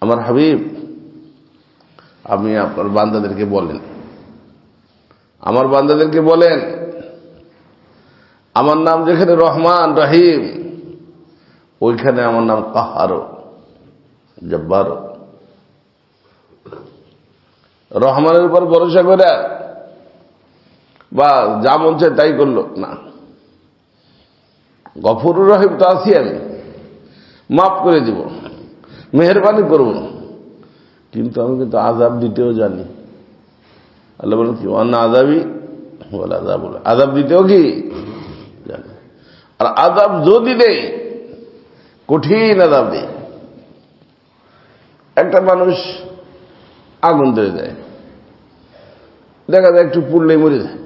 আমার হাবিব, আপনি আপনার বান্দাদেরকে বলেন, আমার বান্দাদেরকে বলেন, আমার নাম যেখানে রহমান রহিম, ওইখানে আমার নাম কাহারও জব্বারও। রহমানের উপর ভরসা করে বা যা মন চায় তাই করলো না, গফুরুর রহিম তো আছি আমি, মাফ করে দিব, মেহেরবানি করব, কিন্তু আমি কিন্তু আযাব দিতেও জানি। আল্লাহ বলেন কি, ওয়ান্না আযাবি ওয়াল আযাব, আযাব দিতেও কি জানি। আর আযাব যদি দেই, কঠিন আযাব দেই। একটা মানুষ আগুন ধরে যায়, দেখা যায় একটু পুড়লেই মরে যায়,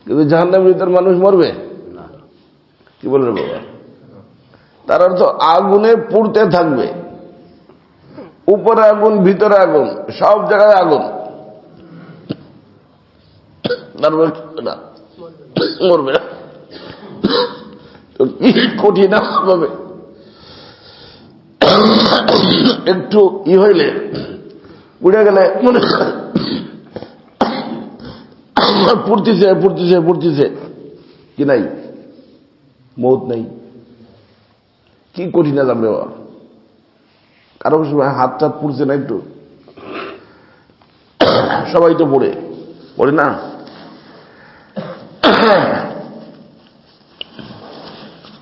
কিন্তু জাহান্নামের ভিতর মানুষ মরবে না। কি বলবে বাবা? তার অর্থ আগুনে পুড়তে থাকবে, উপরে আগুন, ভিতরে আগুন, সব জায়গায় আগুন, তারপর না মরবে না। তো কি কঠিন হবে, একটু হইলে পুড়ে গেলে মনে পড়তেছে পড়তেছে পড়তেছে, কি নাই, মৌত নাই। কি কঠিন যাবে বাবা। কারো সময় হাত টাত পুড়ছে না একটু, সবাই তো পড়ে পড়ে না।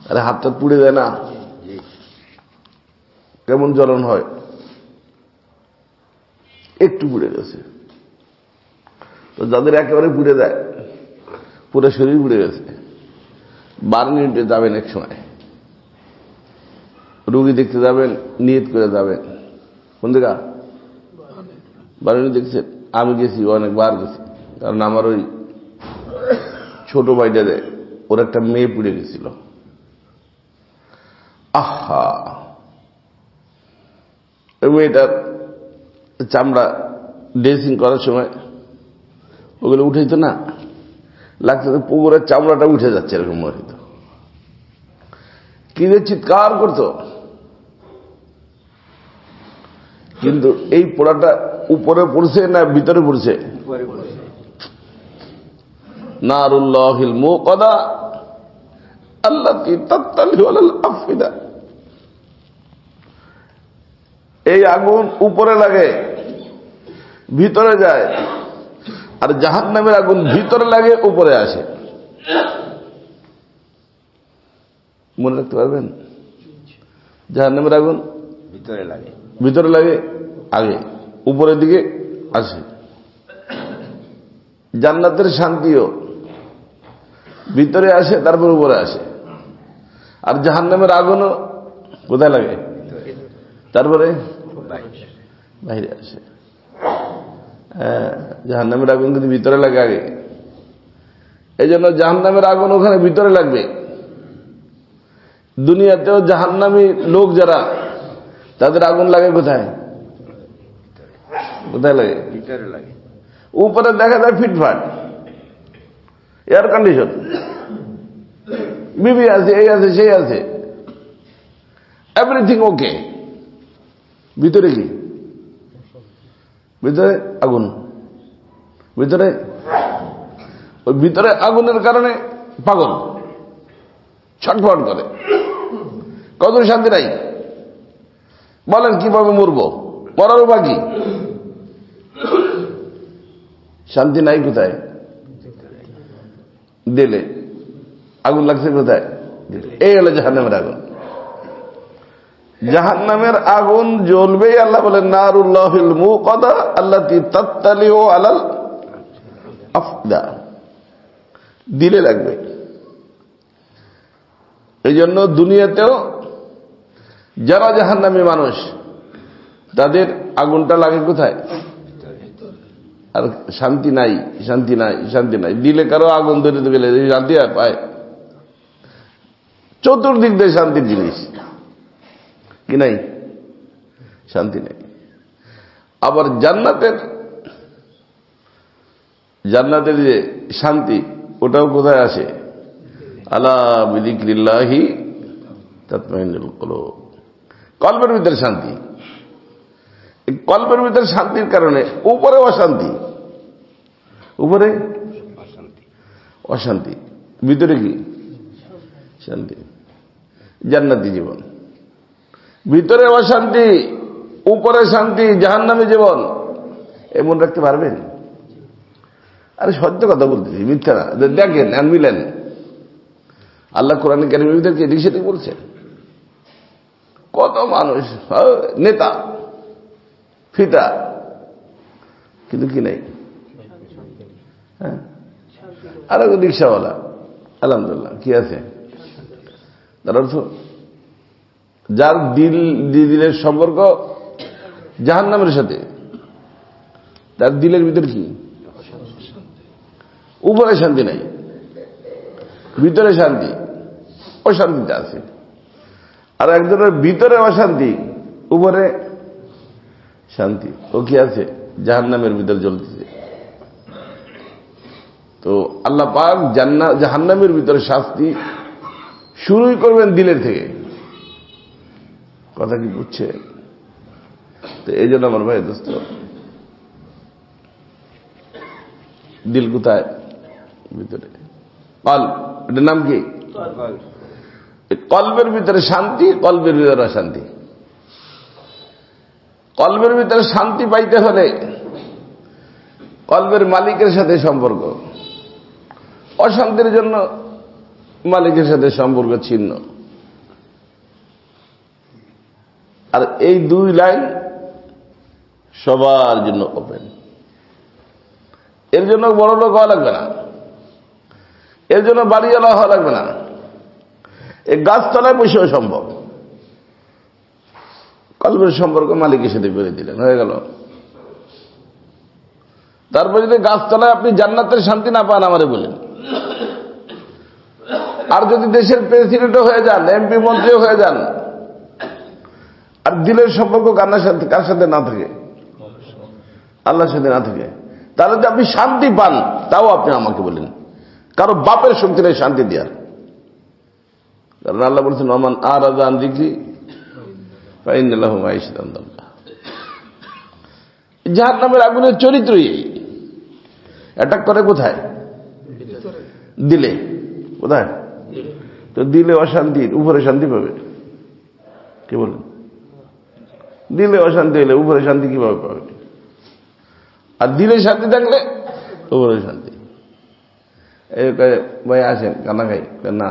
আরে হাত টাত পুড়ে যায় না, কেমন জ্বলন হয়, একটু পুড়ে গেছে। তো যাদের একেবারে পুড়ে যায়, পুরো শরীর পুড়ে গেছে, 12 মিনিটে যাবেন, এক সময় রোগী দেখতে যাবেন, নিয়ত করে যাবেন। কোন জায়গা? 12 মিনিট দেখছেন? আমি গেছি, অনেকবার গেছি, কারণ আমার ওই ছোট ভাইটা দেয়, ওর একটা মেয়ে পুড়ে গেছিল। আহা, ওই মেয়েটার চামড়া ড্রেসিং করার সময় ওগুলো উঠেইতো না, লাগছে পুকুরের চামড়াটা উঠে যাচ্ছে, এরকম মরিত, কি যে চিৎকার করতো। কিন্তু এই পোড়াটা উপরে পড়ছে না ভিতরে পড়ছে? নারুল্লাহিল মুকাদা আল্লাতী তাত্তালিউ আলাল আফিদা। এই আগুন উপরে লাগে, ভিতরে যায়, আর জাহান্নামের আগুন ভিতরে লাগে, উপরে আসে। মনে রাখতে পারবেন? জাহান্নামের আগুন ভিতরে লাগে আগে, উপরের দিকে আসে। জান্নাতের শান্তিও ভিতরে আসে, তারপর উপরে আসে। আর জাহান্নামের আগুনও কোথায় লাগে? তারপরে বাইরে আসে। জাহান্নামের আগুন কিন্তু ভিতরে লাগে আগে, এই জন্য জাহান্নামের আগুন ওখানে ভিতরে লাগবে। দুনিয়াতেও জাহান্নামী লোক যারা, তাদের আগুন লাগে কোথায়? কোথায় লাগে? ভিতরে লাগে। উপরে দেখা যায় ফিটফাট, এয়ার কন্ডিশন, বিবি আছে, এই আছে, সেই আছে, এভরিথিং ওকে। ভিতরে কি? ভিতরে আগুন, ভিতরে ওই ভিতরে আগুনের কারণে পাগল, ছটফট করে, কত শান্তি নাই। বলেন কিভাবে মরবো? মরারও বাকি, শান্তি নাই কোথায়? দিলে। আগুন লাগছে কোথায়? এই হলো জাহান্নামের আগুন। জাহান্নামের আগুন জ্বলবেই। আল্লাহ বলেন নারুল্লাহিল মুকাদা আল্লাতী তাত্তালিউ আলাল আফদা, দিলে লাগবে। এই জন্য দুনিয়াতেও যারা জাহান্নামী মানুষ, তাদের আগুনটা লাগে কোথায়? আর শান্তি নাই, শান্তি নাই, শান্তি নাই। দিলে কারো আগুন ধরে গেলে শান্তি পায়? চতুর্দিক দিয়ে শান্তির জিনিস কি নাই? শান্তি নেই। আবার জান্নাতের যে শান্তি, ওটাও কোথায় আসে? আলা বিযিকরিল্লাহি তাতমাইন্নুল কুলুব। কলবের ভিতরে শান্তি। কলবের ভিতরে শান্তির কারণে উপরে অশান্তি, উপরে অশান্তি, ভিতরে কি শান্তি। জান্নাতি জীবন, ভিতরে অশান্তি, উপরে শান্তি, জাহান্নামী জীবন। এমন রাখতে পারবেন? আরে সত্য কথা বলতেছি, মিথ্যা না। দেখেন আর মিলেন, আল্লাহ কোরআন কারীমের ভিতরে এদিক সেদিক বলছেন। কত মানুষ নেতা ফিতা, কিন্তু কি নাই? হ্যাঁ, আর রিক্সাওয়ালা আলহামদুলিল্লাহ কি আছে? তার অর্থ যার দিলের সম্পর্ক জাহান্নামের সাথে, তার দিলের ভিতর কি? উপরে শান্তি নাই, ভিতরে শান্তি, অশান্তিতে আছে। আর একজনের ভিতরে অশান্তি, উপরে শান্তি। ও কি আছে? জাহান্নামের ভিতর জ্বলতেছে। তো আল্লাহ পাক জাহান্নামের ভিতরে শাস্তি শুরুই করবেন দিলের থেকে। কথা কি বুঝছে? তো এই জন্য আমার ভাই দোস্ত, দিল কোথায়? ভিতরে। কলব, এটার নাম কি? কলবের ভিতরে শান্তি, কলবের ভিতরে অশান্তি। কলবের ভিতরে শান্তি পাইতে হলে কলবের মালিকের সাথে সম্পর্ক, অশান্তির জন্য মালিকের সাথে সম্পর্ক ছিন্ন। আর এই দুই লাইন সবার জন্য ওপেন। এর জন্য বড় লোক হওয়া লাগবে না, এর জন্য বাড়িওয়ালা হওয়া লাগবে না, এই গাছতলায় বসেও সম্ভব। কলবের সম্পর্ক মালিকের সাথে করে দিলেন, হয়ে গেল। তারপর যদি গাছতলায় আপনি জান্নাতের শান্তি না পান আমারে বলেন। আর যদি দেশের প্রেসিডেন্টও হয়ে যান, এমপি মন্ত্রীও হয়ে যান, আর দিলের সম্পর্ক কার সাথে না থাকে? আল্লাহর সাথে না থাকে, তাহলে যদি আপনি শান্তি পান, তাও আপনি আমাকে বলেন। কারো বাপের শক্তি নেই শান্তি দেওয়ার। কারণ আল্লাহ বলছেন, ওমান আরাদা আন যিকরি ফাইন্না লাহু মাঈশাতান দানকা। জাহান্নামের আগুনের চরিত্রই অ্যাটাক করে কোথায়? দিলে। কোথায়? তো দিলে অশান্তির উপরে শান্তি পাবে কি বলেন? দিলে অশান্তি হলে উপরে শান্তি কিভাবে পাবে? আর দিলে শান্তি থাকলে উপরে শান্তি। এই ভাই আসেন কানা খাই, না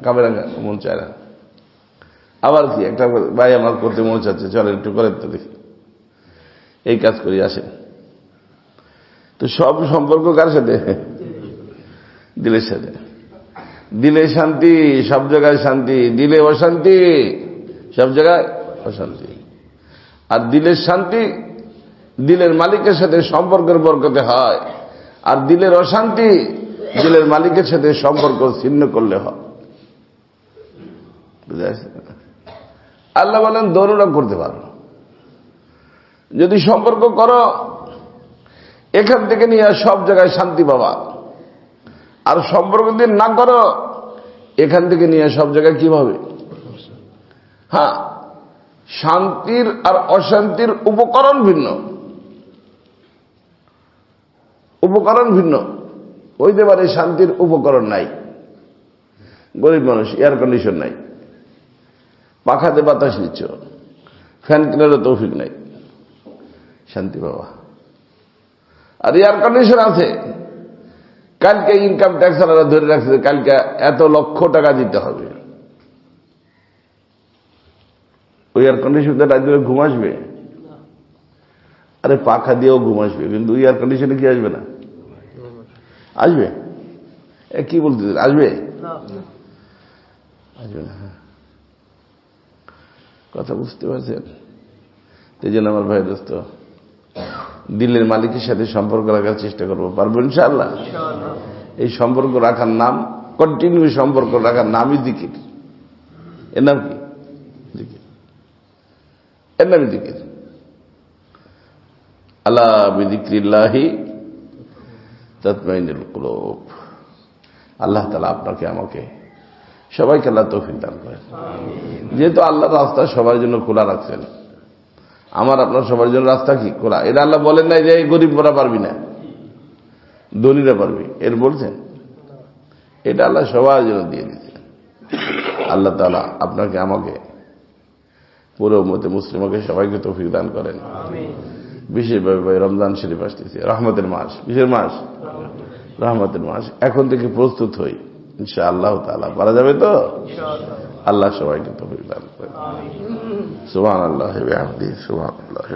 কাবে না, মন চায় না। আবার কি একটা ভাই আমার করতে মন চাচ্ছে, চলে একটু করে তো দেখি, এই কাজ করি, আসেন। তো সব সম্পর্ক কার সাথে? দিলের সাথে। দিলে শান্তি, সব জায়গায় শান্তি। দিলে অশান্তি, সব জায়গায় অশান্তি। আর দিলের শান্তি দিলের মালিকের সাথে সম্পর্কের বরকতে হয়, আর দিলের অশান্তি দিলের মালিকের সাথে সম্পর্ক ছিন্ন করলে হয়। বুঝা যাচ্ছে? আল্লাহ বলেন দৌড়া করতে পারো, যদি সম্পর্ক করো এখান থেকে নিয়ে সব জায়গায় শান্তি পাবা। আর সম্পর্ক যদি না করো এখান থেকে নিয়ে সব জায়গায় কি হবে? হ্যাঁ, শান্তির আর অশান্তির উপকরণ ভিন্ন, উপকরণ ভিন্ন। হইতে পারে শান্তির উপকরণ নাই, গরিব মানুষ, এয়ার কন্ডিশন নাই, পাখাতে বাতাস নিচ্ছ, ফ্যান কেনারও তৌফিক নাই, শান্তি পাবা। আর এয়ার কন্ডিশন আছে, কালকে ইনকাম ট্যাক্স ওরা ধরে রাখছে, কালকে এত লক্ষ টাকা দিতে হবে। ওই এয়ার কন্ডিশনটা রাত ধরে ঘুম আসবে? আরে পাখা দিয়েও ঘুম আসবে, কিন্তু এয়ার কন্ডিশনে কি আসবে না? আসবে। কি বলতে আসবে? আসবে না। কথা বুঝতে পারছেন? এই জন্য আমার ভাই দোস্ত, দিলের মালিকের সাথে সম্পর্ক রাখার চেষ্টা করবো। পারবো ইনশাআল্লাহ? এই সম্পর্ক রাখার নাম, কন্টিনিউ সম্পর্ক রাখার নামই জিকির। এর নাম কি? জিকির। এর নামই জিকির। আলা বিযিকরিল্লাহি তাতমাইন্নুল কুলুব। আল্লাহ তাআলা আপনাকে আমাকে সবাইকে আল্লাহ তৌফিক দান করেন। যেহেতু আল্লাহ রাস্তা সবার জন্য খোলা রাখছেন, আমার আপনার সবার জন্য রাস্তা কি খোলা? এটা আল্লাহ বলেন নাই যে এই গরিব বলা পারবি না, ধনীরা পারবি, এর বলছেন? এটা আল্লাহ সবার জন্য দিয়ে দিচ্ছেন। আল্লাহ তাআলা আপনাকে আমাকে পুরো উম্মতে মুসলিমকে সবাইকে তৌফিক দান করেন। বিশেষভাবে রমজান শরীফ আসতেছে, রহমতের মাস। কিসের মাস? রহমতের মাস। এখন থেকে প্রস্তুত হই, ইনশাআল্লাহ তাআলা পারা যাবে তো? আল্লাহ সবাইকে তৌফিক দান করেন। সুবহানাল্লাহি ওয়া বিহামদিহি, সুবহানাল্লাহ।